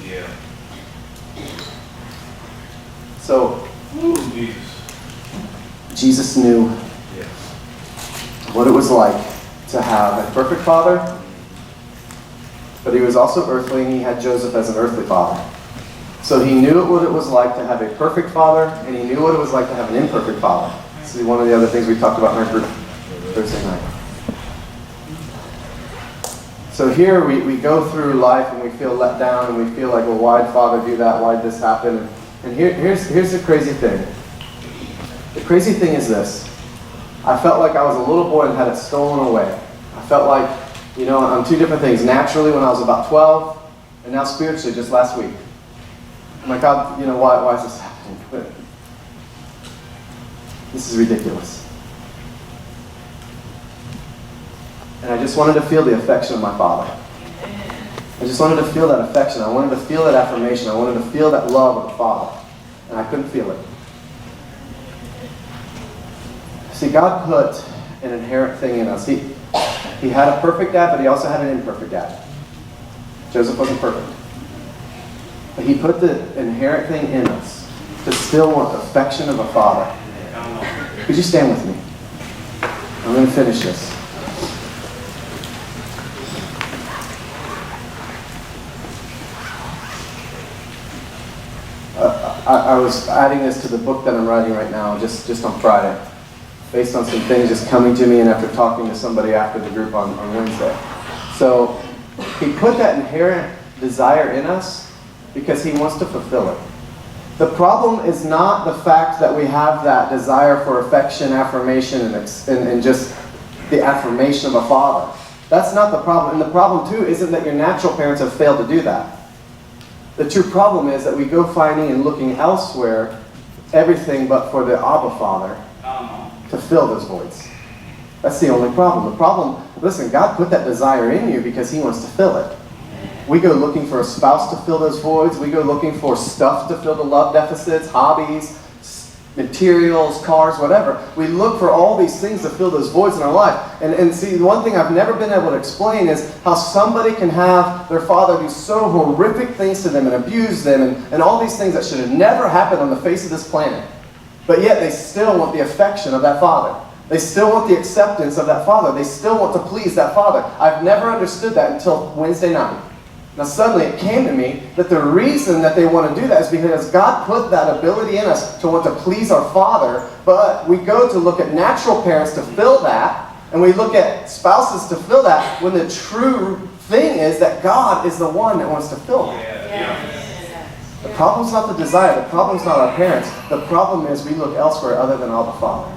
Yeah. So, Jesus. Jesus knew what it was like to have a perfect father, but he was also earthly, and he had Joseph as an earthly father. So he knew what it was like to have a perfect father, and he knew what it was like to have an imperfect father. This is one of the other things we talked about in our group Thursday night. So here we go through life and we feel let down, and we feel like, well, why'd Father do that? Why'd this happen? And here's the crazy thing. The crazy thing is this. I felt like I was a little boy and had it stolen away. I felt like, I'm two different things. Naturally when I was about 12, and now spiritually just last week. I'm like, God, why is this happening? This is ridiculous. And I just wanted to feel the affection of my Father. I just wanted to feel that affection. I wanted to feel that affirmation. I wanted to feel that love of the Father. And I couldn't feel it. See, God put an inherent thing in us. He had a perfect dad, but he also had an imperfect dad. Joseph wasn't perfect. But he put the inherent thing in us to still want the affection of a father. Could you stand with me? I'm going to finish this. I was adding this to the book that I'm writing right now, just on Friday, based on some things just coming to me and after talking to somebody after the group on Wednesday. So he put that inherent desire in us because he wants to fulfill it. The problem is not the fact that we have that desire for affection, affirmation, and just the affirmation of a father. That's not the problem. And the problem, too, isn't that your natural parents have failed to do that. The true problem is that we go finding and looking elsewhere everything but for the Abba Father to fill those voids. That's the only problem. The problem, listen, God put that desire in you because he wants to fill it. We go looking for a spouse to fill those voids. We go looking for stuff to fill the love deficits, hobbies, materials, cars, whatever. We look for all these things to fill those voids in our life. And see, the one thing I've never been able to explain is how somebody can have their father do so horrific things to them and abuse them and all these things that should have never happened on the face of this planet. But yet they still want the affection of that father. They still want the acceptance of that father. They still want to please that father. I've never understood that until Wednesday night. Now suddenly it came to me that the reason that they want to do that is because God put that ability in us to want to please our Father, but we go to look at natural parents to fill that, and we look at spouses to fill that, when the true thing is that God is the one that wants to fill that. The problem's not the desire, the problem's not our parents, the problem is we look elsewhere other than Abba Father.